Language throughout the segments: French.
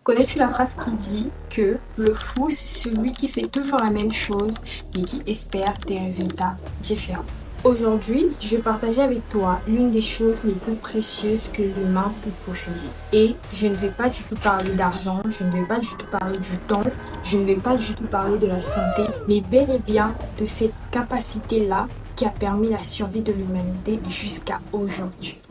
Connais-tu la phrase qui dit que le fou, c'est celui qui fait toujours la même chose mais qui espère des résultats différents? Aujourd'hui, je vais partager avec toi l'une des choses les plus précieuses que l'humain peut posséder. Et je ne vais pas du tout parler d'argent, je ne vais pas du tout parler du temps, je ne vais pas du tout parler de la santé, mais bel et bien de cette capacité-là qui a permis la survie de l'humanité jusqu'à aujourd'hui.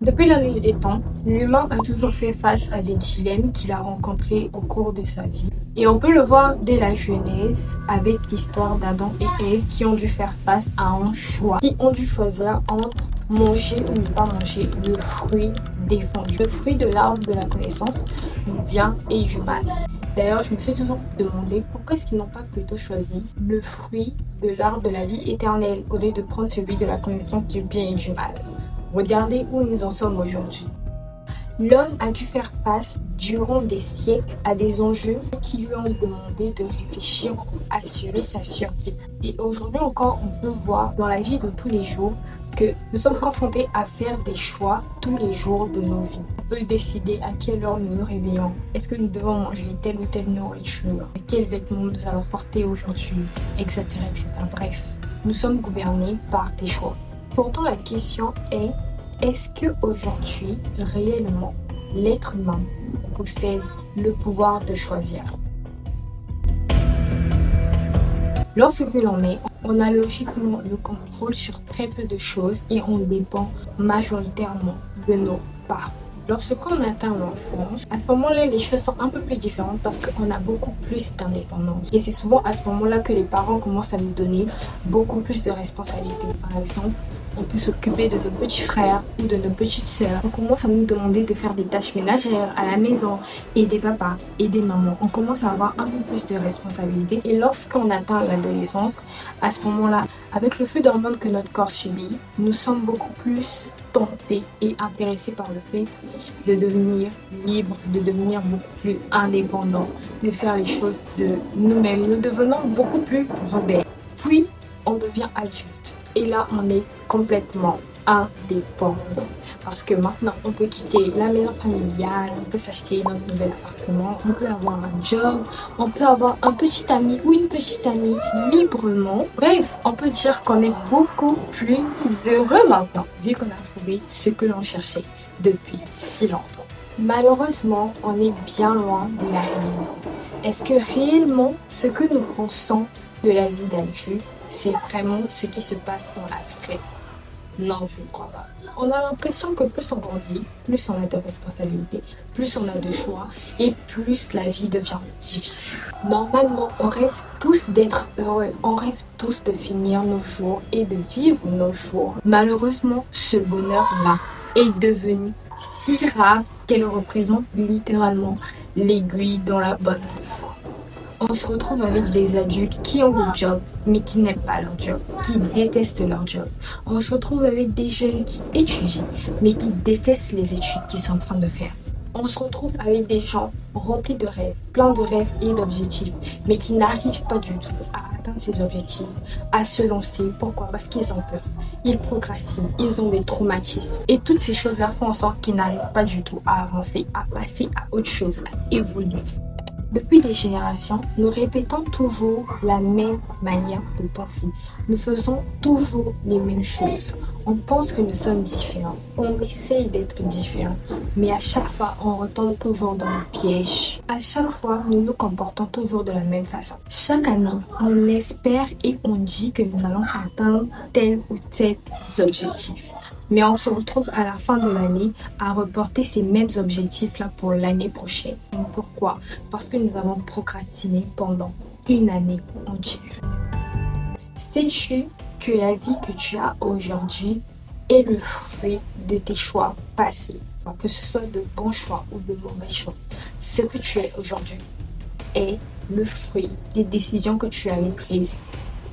Depuis la nuit des temps, l'humain a toujours fait face à des dilemmes qu'il a rencontrés au cours de sa vie. Et on peut le voir dès la Genèse avec l'histoire d'Adam et Ève qui ont dû faire face à un choix, qui ont dû choisir entre manger ou ne pas manger le fruit défendu, le fruit de l'arbre de la connaissance du bien et du mal. D'ailleurs, je me suis toujours demandé pourquoi est-ce qu'ils n'ont pas plutôt choisi le fruit de l'arbre de la vie éternelle au lieu de prendre celui de la connaissance du bien et du mal. Regardez où nous en sommes aujourd'hui. L'homme a dû faire face durant des siècles à des enjeux qui lui ont demandé de réfléchir pour assurer sa survie. Et aujourd'hui encore, on peut voir dans la vie de tous les jours que nous sommes confrontés à faire des choix tous les jours de nos vies. On peut décider à quelle heure nous nous réveillons. Est-ce que nous devons manger telle ou telle nourriture? Quels vêtements nous allons porter aujourd'hui? Etc., etc. Bref, nous sommes gouvernés par des choix. Pourtant, la question est-ce qu'aujourd'hui, réellement, l'être humain possède le pouvoir de choisir? Lorsque l'on est, on a logiquement le contrôle sur très peu de choses et on dépend majoritairement de nos parents. Lorsqu'on atteint l'enfance, à ce moment-là, les choses sont un peu plus différentes parce qu'on a beaucoup plus d'indépendance. Et c'est souvent à ce moment-là que les parents commencent à nous donner beaucoup plus de responsabilités. Par exemple, on peut s'occuper de nos petits frères ou de nos petites sœurs. On commence à nous demander de faire des tâches ménagères à la maison, aider papa, aider maman. On commence à avoir un peu plus de responsabilités. Et lorsqu'on atteint l'adolescence, à ce moment-là, avec le flux d'hormones que notre corps subit, nous sommes beaucoup plus tentés et intéressés par le fait de devenir libres, de devenir beaucoup plus indépendants, de faire les choses de nous-mêmes. Nous devenons beaucoup plus rebelles. Puis, on devient adulte. Et là, on est complètement indépendant. Parce que maintenant, on peut quitter la maison familiale, on peut s'acheter notre nouvel appartement, on peut avoir un job, on peut avoir un petit ami ou une petite amie librement. Bref, on peut dire qu'on est beaucoup plus heureux maintenant, vu qu'on a trouvé ce que l'on cherchait depuis si longtemps. Malheureusement, on est bien loin de la réalité. Est-ce que réellement, ce que nous pensons de la vie d'adulte, c'est vraiment ce qui se passe dans la vraie? Non, je ne crois pas. On a l'impression que plus on grandit, plus on a de responsabilités, plus on a de choix et plus la vie devient difficile. Normalement, on rêve tous d'être heureux, on rêve tous de finir nos jours et de vivre nos jours. Malheureusement, ce bonheur-là est devenu si rare qu'elle représente littéralement l'aiguille dans la botte de foin. On se retrouve avec des adultes qui ont des jobs, mais qui n'aiment pas leur job, qui détestent leur job. On se retrouve avec des jeunes qui étudient, mais qui détestent les études qu'ils sont en train de faire. On se retrouve avec des gens remplis de rêves, pleins de rêves et d'objectifs, mais qui n'arrivent pas du tout à atteindre ces objectifs, à se lancer. Pourquoi? Parce qu'ils ont peur. Ils procrastinent, ils ont des traumatismes. Et toutes ces choses-là font en sorte qu'ils n'arrivent pas du tout à avancer, à passer à autre chose, à évoluer. Depuis des générations, nous répétons toujours la même manière de penser. Nous faisons toujours les mêmes choses. On pense que nous sommes différents. On essaye d'être différents. Mais à chaque fois, on retombe toujours dans le piège. À chaque fois, nous nous comportons toujours de la même façon. Chaque année, on espère et on dit que nous allons atteindre tel ou tel objectif. Mais on se retrouve à la fin de l'année à reporter ces mêmes objectifs-là pour l'année prochaine. Pourquoi? Parce que nous avons procrastiné pendant une année entière. Sais-tu que la vie que tu as aujourd'hui est le fruit de tes choix passés? Que ce soit de bons choix ou de mauvais choix. Ce que tu es aujourd'hui est le fruit des décisions que tu avais prises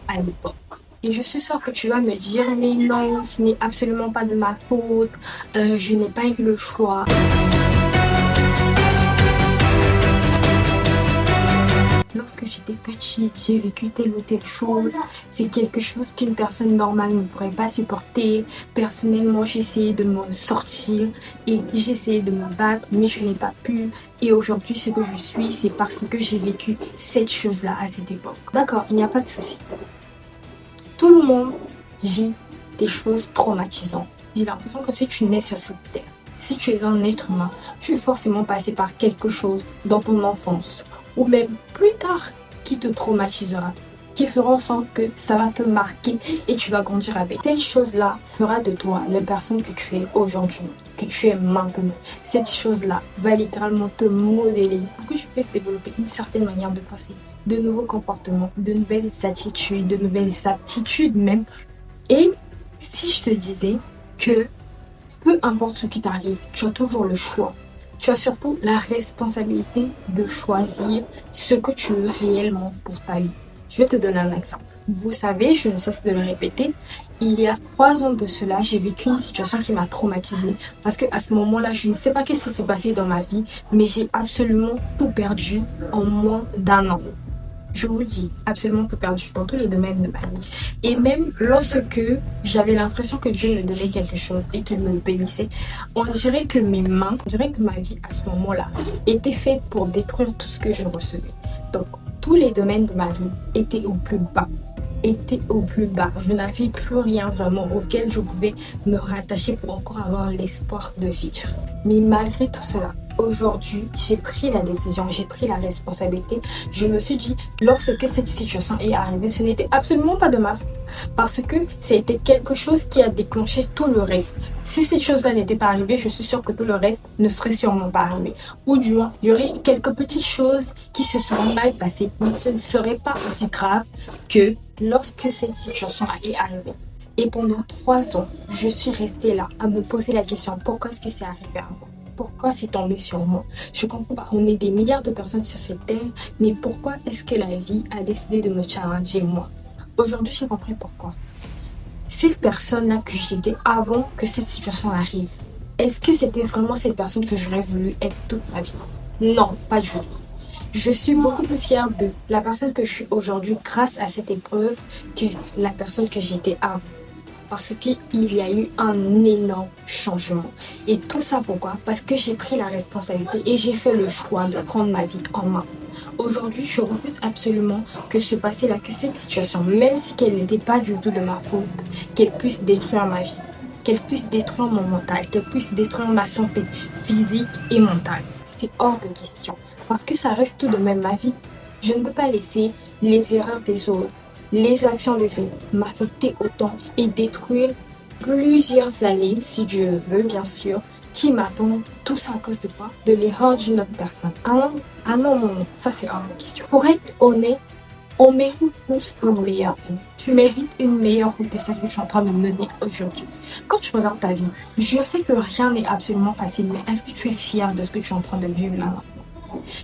à l'époque. Et je suis sûre que tu vas me dire, mais non, ce n'est absolument pas de ma faute, je n'ai pas eu le choix. lorsque j'étais petite, j'ai vécu telle ou telle chose. C'est quelque chose qu'une personne normale ne pourrait pas supporter. Personnellement, j'ai essayé de m'en sortir et j'ai essayé de me battre, mais je n'ai pas pu. Et aujourd'hui, ce que je suis, c'est parce que j'ai vécu cette chose-là à cette époque. D'accord, il n'y a pas de souci. Tout le monde vit des choses traumatisantes. J'ai l'impression que si tu nais sur cette terre, si tu es un être humain, tu es forcément passé par quelque chose dans ton enfance ou même plus tard qui te traumatisera, qui fera en sorte que ça va te marquer et tu vas grandir avec. Cette chose-là fera de toi la personne que tu es aujourd'hui, que tu es maintenant. Cette chose-là va littéralement te modeler pour que tu puisses développer une certaine manière de penser, de nouveaux comportements, de nouvelles attitudes, de nouvelles aptitudes même. Et si je te disais que peu importe ce qui t'arrive, tu as toujours le choix. Tu as surtout la responsabilité de choisir ce que tu veux réellement pour ta vie. Je vais te donner un exemple. Vous savez, je ne cesse de le répéter, il y a 3 ans de cela, j'ai vécu une situation qui m'a traumatisée. Parce qu'à ce moment-là, je ne sais pas ce qui s'est passé dans ma vie, mais j'ai absolument tout perdu en moins d'1 an. Je vous dis, absolument tout perdu dans tous les domaines de ma vie. Et même lorsque j'avais l'impression que Dieu me donnait quelque chose et qu'il me bénissait, on dirait que mes mains, on dirait que ma vie à ce moment-là était faite pour détruire tout ce que je recevais. Donc, tous les domaines de ma vie étaient au plus bas. Je n'avais plus rien vraiment auquel je pouvais me rattacher pour encore avoir l'espoir de vivre. Mais malgré tout cela, aujourd'hui, j'ai pris la décision, j'ai pris la responsabilité. Je me suis dit, lorsque cette situation est arrivée, ce n'était absolument pas de ma faute. Parce que c'était quelque chose qui a déclenché tout le reste. Si cette chose-là n'était pas arrivée, je suis sûre que tout le reste ne serait sûrement pas arrivé. Ou du moins, il y aurait quelques petites choses qui se seraient mal passées, mais ce ne serait pas aussi grave que lorsque cette situation est arrivée. Et pendant 3 ans, je suis restée là à me poser la question, pourquoi est-ce que c'est arrivé à moi? Pourquoi c'est tombé sur moi? Je comprends pas. On est des milliards de personnes sur cette terre, mais pourquoi est-ce que la vie a décidé de me challenger moi? Aujourd'hui, j'ai compris pourquoi. Cette personne-là que j'étais avant que cette situation arrive, est-ce que c'était vraiment cette personne que j'aurais voulu être toute ma vie? Non, pas du tout. Je suis beaucoup plus fière de la personne que je suis aujourd'hui grâce à cette épreuve que la personne que j'étais avant. Parce qu'il y a eu un énorme changement. Et tout ça pourquoi? Parce que j'ai pris la responsabilité et j'ai fait le choix de prendre ma vie en main. Aujourd'hui, je refuse absolument que ce passé-là, que cette situation, même si elle n'était pas du tout de ma faute, qu'elle puisse détruire ma vie, qu'elle puisse détruire mon mental, qu'elle puisse détruire ma santé physique et mentale. C'est hors de question. Parce que ça reste tout de même ma vie. Je ne peux pas laisser les erreurs des autres, les actions des autres m'affecter autant et détruire plusieurs années, si Dieu le veut, bien sûr, qui m'attendent. Tout ça à cause de quoi? De l'erreur d'une autre personne. Ah non, ça c'est hors de question. Pour être honnête, on mérite tous une meilleure vie. Tu mérites une meilleure vie que celle que je suis en train de mener aujourd'hui. Quand tu regardes ta vie, je sais que rien n'est absolument facile, mais est-ce que tu es fier de ce que tu es en train de vivre là?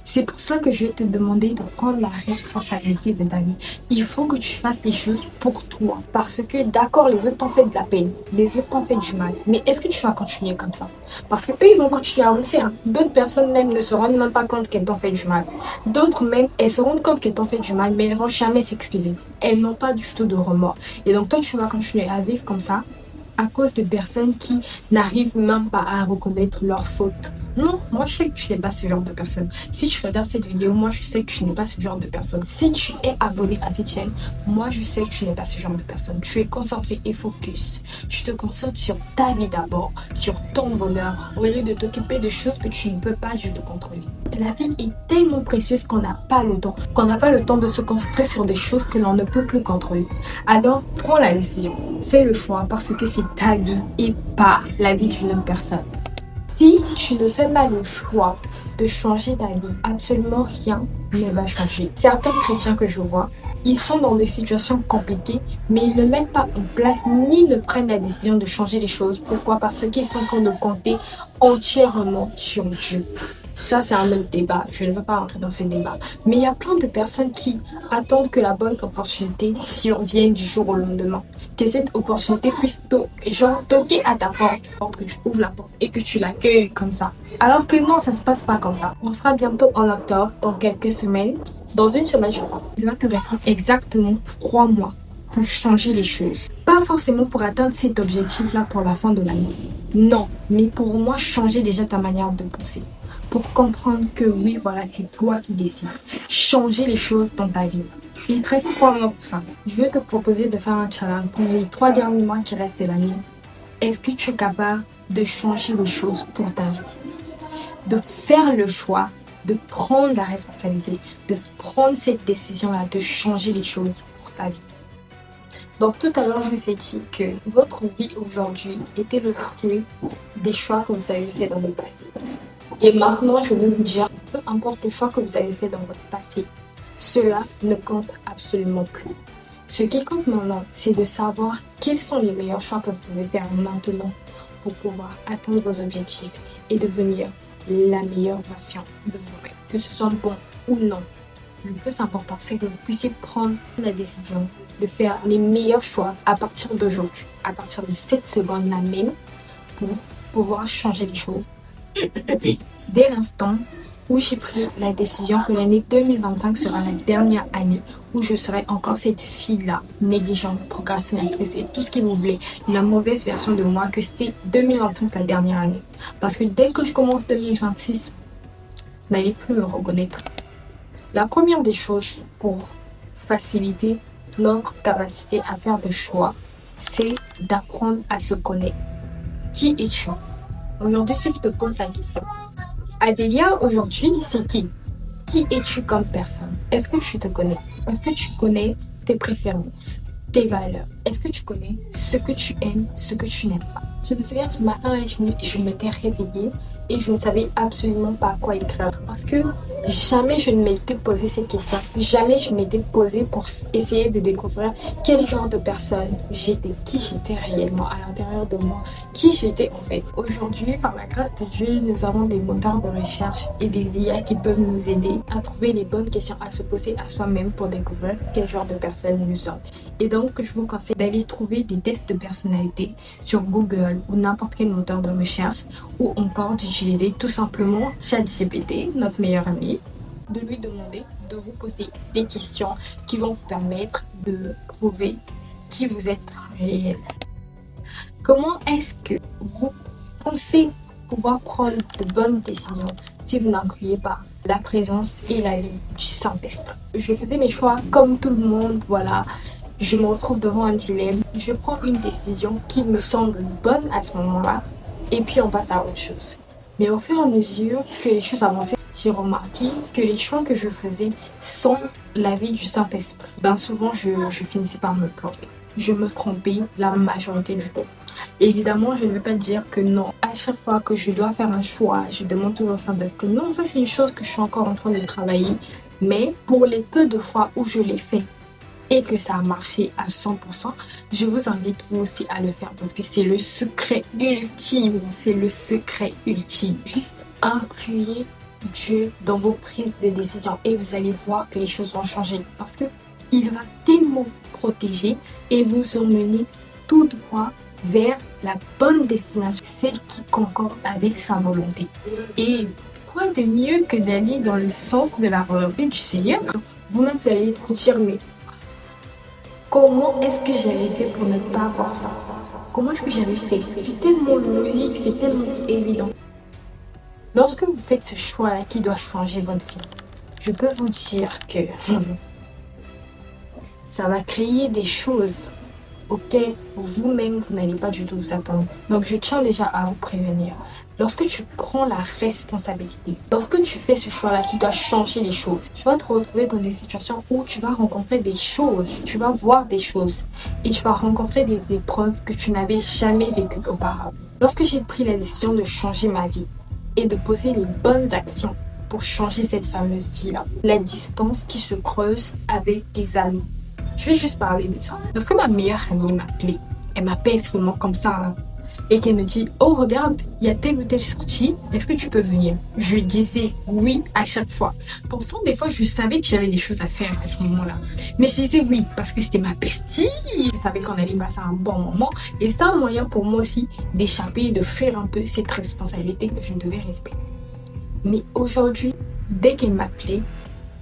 C'est pour cela que je vais te demander de prendre la responsabilité de ta vie. Il faut que tu fasses les choses pour toi. Parce que d'accord, les autres t'ont fait de la peine, les autres t'ont fait du mal. Mais est-ce que tu vas continuer comme ça? Parce que eux, ils vont continuer à avancer. D'autres personnes même ne se rendent même pas compte qu'elles t'ont fait du mal. D'autres même, elles se rendent compte qu'elles t'ont fait du mal, mais elles vont jamais s'excuser. Elles n'ont pas du tout de remords. Et donc toi, tu vas continuer à vivre comme ça à cause de personnes qui n'arrivent même pas à reconnaître leurs fautes. Non, moi je sais que tu n'es pas ce genre de personne. Si tu regardes cette vidéo, moi je sais que tu n'es pas ce genre de personne. Si tu es abonné à cette chaîne, moi je sais que tu n'es pas ce genre de personne. Tu es concentré et focus. Tu te concentres sur ta vie d'abord, sur ton bonheur, au lieu de t'occuper de choses que tu ne peux pas du tout contrôler. La vie est tellement précieuse qu'on n'a pas le temps de se concentrer sur des choses que l'on ne peut plus contrôler. Alors prends la décision, fais le choix parce que c'est ta vie et pas la vie d'une autre personne. Si tu ne fais pas le choix de changer ta vie, absolument rien ne va changer. Certains chrétiens que je vois, ils sont dans des situations compliquées, mais ils ne mettent pas en place ni ne prennent la décision de changer les choses. Pourquoi? Parce qu'ils sont en train de compter entièrement sur Dieu. Ça, c'est un autre débat. Je ne veux pas rentrer dans ce débat. Mais il y a plein de personnes qui attendent que la bonne opportunité survienne du jour au lendemain. Que cette opportunité puisse toquer à ta porte, que tu ouvres la porte et que tu l'accueilles comme ça. Alors que non, ça se passe pas comme ça. On sera bientôt en octobre, dans quelques semaines. Dans une semaine, il va te rester exactement 3 mois pour changer les choses. Pas forcément pour atteindre cet objectif-là pour la fin de l'année. Non, mais pour moi, changer déjà ta manière de penser. Pour comprendre que oui, voilà, c'est toi qui décides. Changer les choses dans ta vie. Il te reste 3 mois pour ça. Je vais te proposer de faire un challenge pour les 3 derniers mois qui restent de l'année. Est-ce que tu es capable de changer les choses pour ta vie? De faire le choix, de prendre la responsabilité, de prendre cette décision-là, de changer les choses pour ta vie. Donc tout à l'heure, je vous ai dit que votre vie aujourd'hui était le fruit des choix que vous avez fait dans le passé. Et maintenant, je vais vous dire, peu importe le choix que vous avez fait dans votre passé, cela ne compte absolument plus. Ce qui compte maintenant, c'est de savoir quels sont les meilleurs choix que vous pouvez faire maintenant pour pouvoir atteindre vos objectifs et devenir la meilleure version de vous-même. Que ce soit bon ou non, le plus important, c'est que vous puissiez prendre la décision de faire les meilleurs choix à partir d'aujourd'hui, à partir de cette seconde-là même, pour pouvoir changer les choses. Dès l'instant où j'ai pris la décision que l'année 2025 sera la dernière année où je serai encore cette fille-là, négligente, procrastinatrice et tout ce que vous voulez, la mauvaise version de moi, que c'était 2025 la dernière année. Parce que dès que je commence 2026, vous n'allez plus me reconnaître. La première des choses pour faciliter notre capacité à faire des choix, c'est d'apprendre à se connaître. Qui es-tu? Aujourd'hui, si je te pose la question, Adélia, aujourd'hui, c'est qui? Qui es-tu comme personne? Est-ce que tu te connais? Est-ce que tu connais tes préférences, tes valeurs? Est-ce que tu connais ce que tu aimes, ce que tu n'aimes pas? Je me souviens ce matin, je m'étais réveillée et je ne savais absolument pas quoi écrire. Parce que jamais je ne m'étais posé ces questions. Jamais je m'étais posée pour essayer de découvrir quel genre de personne j'étais, qui j'étais réellement à l'intérieur de moi, qui j'étais en fait. Aujourd'hui, par la grâce de Dieu, nous avons des moteurs de recherche et des IA qui peuvent nous aider à trouver les bonnes questions à se poser à soi-même pour découvrir quel genre de personne nous sommes. Et donc, je vous conseille d'aller trouver des tests de personnalité sur Google ou n'importe quel moteur de recherche, ou encore d'utiliser tout simplement ChatGPT, notre meilleur ami, de lui demander de vous poser des questions qui vont vous permettre de trouver qui vous êtes réel. Comment est-ce que vous pensez pouvoir prendre de bonnes décisions si vous n'incluez pas la présence et la vie du Saint-Esprit? Je faisais mes choix comme tout le monde, voilà. Je me retrouve devant un dilemme. Je prends une décision qui me semble bonne à ce moment-là et puis on passe à autre chose. Mais au fur et à mesure que les choses avançaient, j'ai remarqué que les choix que je faisais sans l'avis du Saint-Esprit, souvent je finissais par me planter. Je me trompais la majorité du temps. Évidemment, je ne vais pas dire que non. À chaque fois que je dois faire un choix, je demande toujours au Saint-Esprit. Non, ça c'est une chose que je suis encore en train de travailler. Mais pour les peu de fois où je l'ai fait et que ça a marché à 100%, je vous invite vous aussi à le faire parce que c'est le secret ultime. C'est le secret ultime. Juste incluez Dieu dans vos prises de décision et vous allez voir que les choses vont changer parce que il va tellement vous protéger et vous emmener tout droit vers la bonne destination, celle qui concorde avec sa volonté. Et quoi de mieux que d'aller dans le sens de la volonté du Seigneur? Vous-même, vous allez vous dire, mais comment est-ce que j'avais fait pour ne pas voir ça? Comment est-ce que j'avais fait? C'est tellement logique, c'est tellement évident. Lorsque vous faites ce choix-là qui doit changer votre vie, je peux vous dire que ça va créer des choses auxquelles vous-même, vous n'allez pas du tout vous attendre. Donc, je tiens déjà à vous prévenir. Lorsque tu prends la responsabilité, lorsque tu fais ce choix-là qui doit changer les choses, tu vas te retrouver dans des situations où tu vas rencontrer des choses, tu vas voir des choses et tu vas rencontrer des épreuves que tu n'avais jamais vécues auparavant. Lorsque j'ai pris la décision de changer ma vie et de poser les bonnes actions pour changer cette fameuse vie-là, la distance qui se creuse avec des amis. Je vais juste parler de ça. Lorsque ma meilleure amie m'appelait, elle m'appelle seulement comme ça, hein, et qu'elle me dit « Oh, regarde, il y a telle ou telle sortie, est-ce que tu peux venir ?» Je disais oui à chaque fois. Pourtant, des fois, je savais que j'avais des choses à faire à ce moment-là. Mais je disais oui parce que c'était ma bestie. Je savais qu'on allait passer un bon moment. Et c'était un moyen pour moi aussi d'échapper, de fuir un peu cette responsabilité que je devais respecter. Mais aujourd'hui, dès qu'elle m'appelait,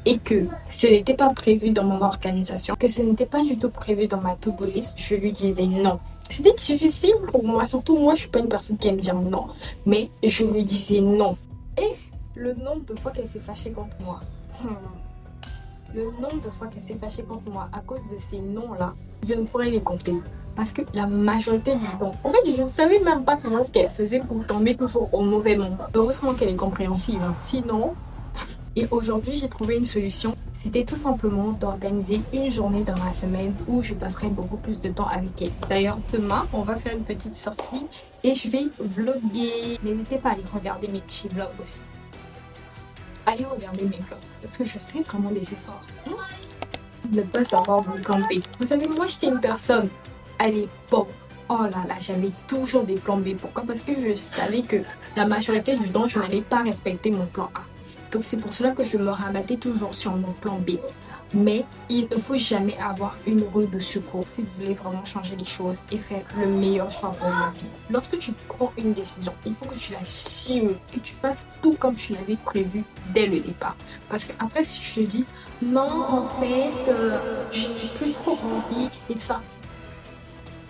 et que ce n'était pas prévu dans mon organisation, que ce n'était pas du tout prévu dans ma to-do list, je lui disais non. C'était difficile pour moi, surtout moi je suis pas une personne qui aime dire non, mais je lui disais non. Et le nombre de fois qu'elle s'est fâchée contre moi, le nombre de fois qu'elle s'est fâchée contre moi à cause de ces noms-là, je ne pourrais les compter. Parce que la majorité du temps, en fait, je ne savais même pas comment est-ce qu'elle faisait pour tomber toujours au mauvais moment. Heureusement qu'elle est compréhensive, hein. Sinon... Et aujourd'hui, j'ai trouvé une solution. C'était tout simplement d'organiser une journée dans la semaine où je passerai beaucoup plus de temps avec elle. D'ailleurs, demain, on va faire une petite sortie et je vais vlogger. N'hésitez pas à aller regarder mes petits vlogs aussi. Allez regarder mes vlogs parce que je fais vraiment des efforts. Ne pas savoir mon plan B. Vous savez, moi, j'étais une personne à l'époque. Oh là là, j'avais toujours des plans B. Pourquoi? Parce que je savais que la majorité du temps, je n'allais pas respecter mon plan A. Donc c'est pour cela que je me rabattais toujours sur mon plan B. Mais il ne faut jamais avoir une roue de secours si vous voulez vraiment changer les choses et faire le meilleur choix pour votre vie. Lorsque tu prends une décision, il faut que tu l'assumes, que tu fasses tout comme tu l'avais prévu dès le départ. Parce que après, si tu te dis non, en fait, je n'ai plus trop envie et tout ça,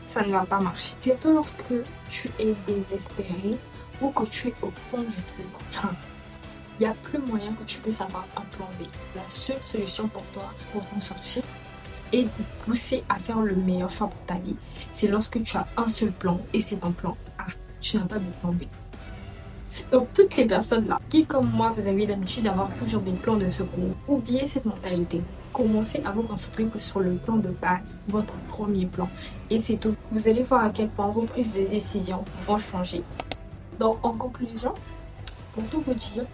ça ne va pas marcher. Surtout lorsque tu es désespéré ou que tu es au fond du truc. Il n'y a plus moyen que tu puisses avoir un plan B. La seule solution pour toi, pour t'en sortir et te pousser à faire le meilleur choix pour ta vie, c'est lorsque tu as un seul plan et c'est un plan A. Tu n'as pas de plan B. Donc toutes les personnes là, qui comme moi, vous avez l'habitude d'avoir toujours des plans de secours, oubliez cette mentalité. Commencez à vous concentrer que sur le plan de base, votre premier plan. Et c'est tout. Vous allez voir à quel point vos prises de décision vont changer. Donc en conclusion, pour tout vous dire,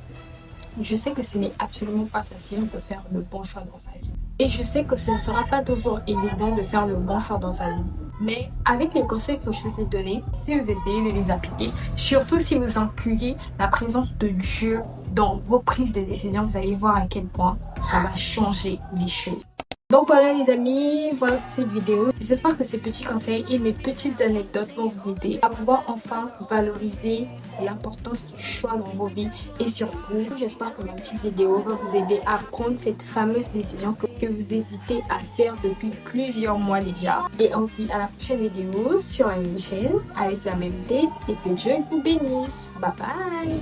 je sais que ce n'est absolument pas facile de faire le bon choix dans sa vie. Et je sais que ce ne sera pas toujours évident de faire le bon choix dans sa vie. Mais avec les conseils que je vous ai donnés, si vous essayez de les appliquer, surtout si vous incluez la présence de Dieu dans vos prises de décision, vous allez voir à quel point ça va changer les choses. Donc voilà les amis, voilà pour cette vidéo. J'espère que ces petits conseils et mes petites anecdotes vont vous aider à pouvoir enfin valoriser l'importance du choix dans vos vies. Et surtout, j'espère que ma petite vidéo va vous aider à prendre cette fameuse décision que vous hésitez à faire depuis plusieurs mois déjà. Et aussi à la prochaine vidéo sur la même chaîne avec la même tête et que Dieu vous bénisse. Bye bye!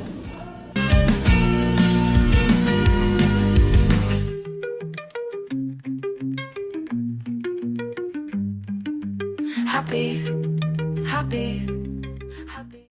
Happy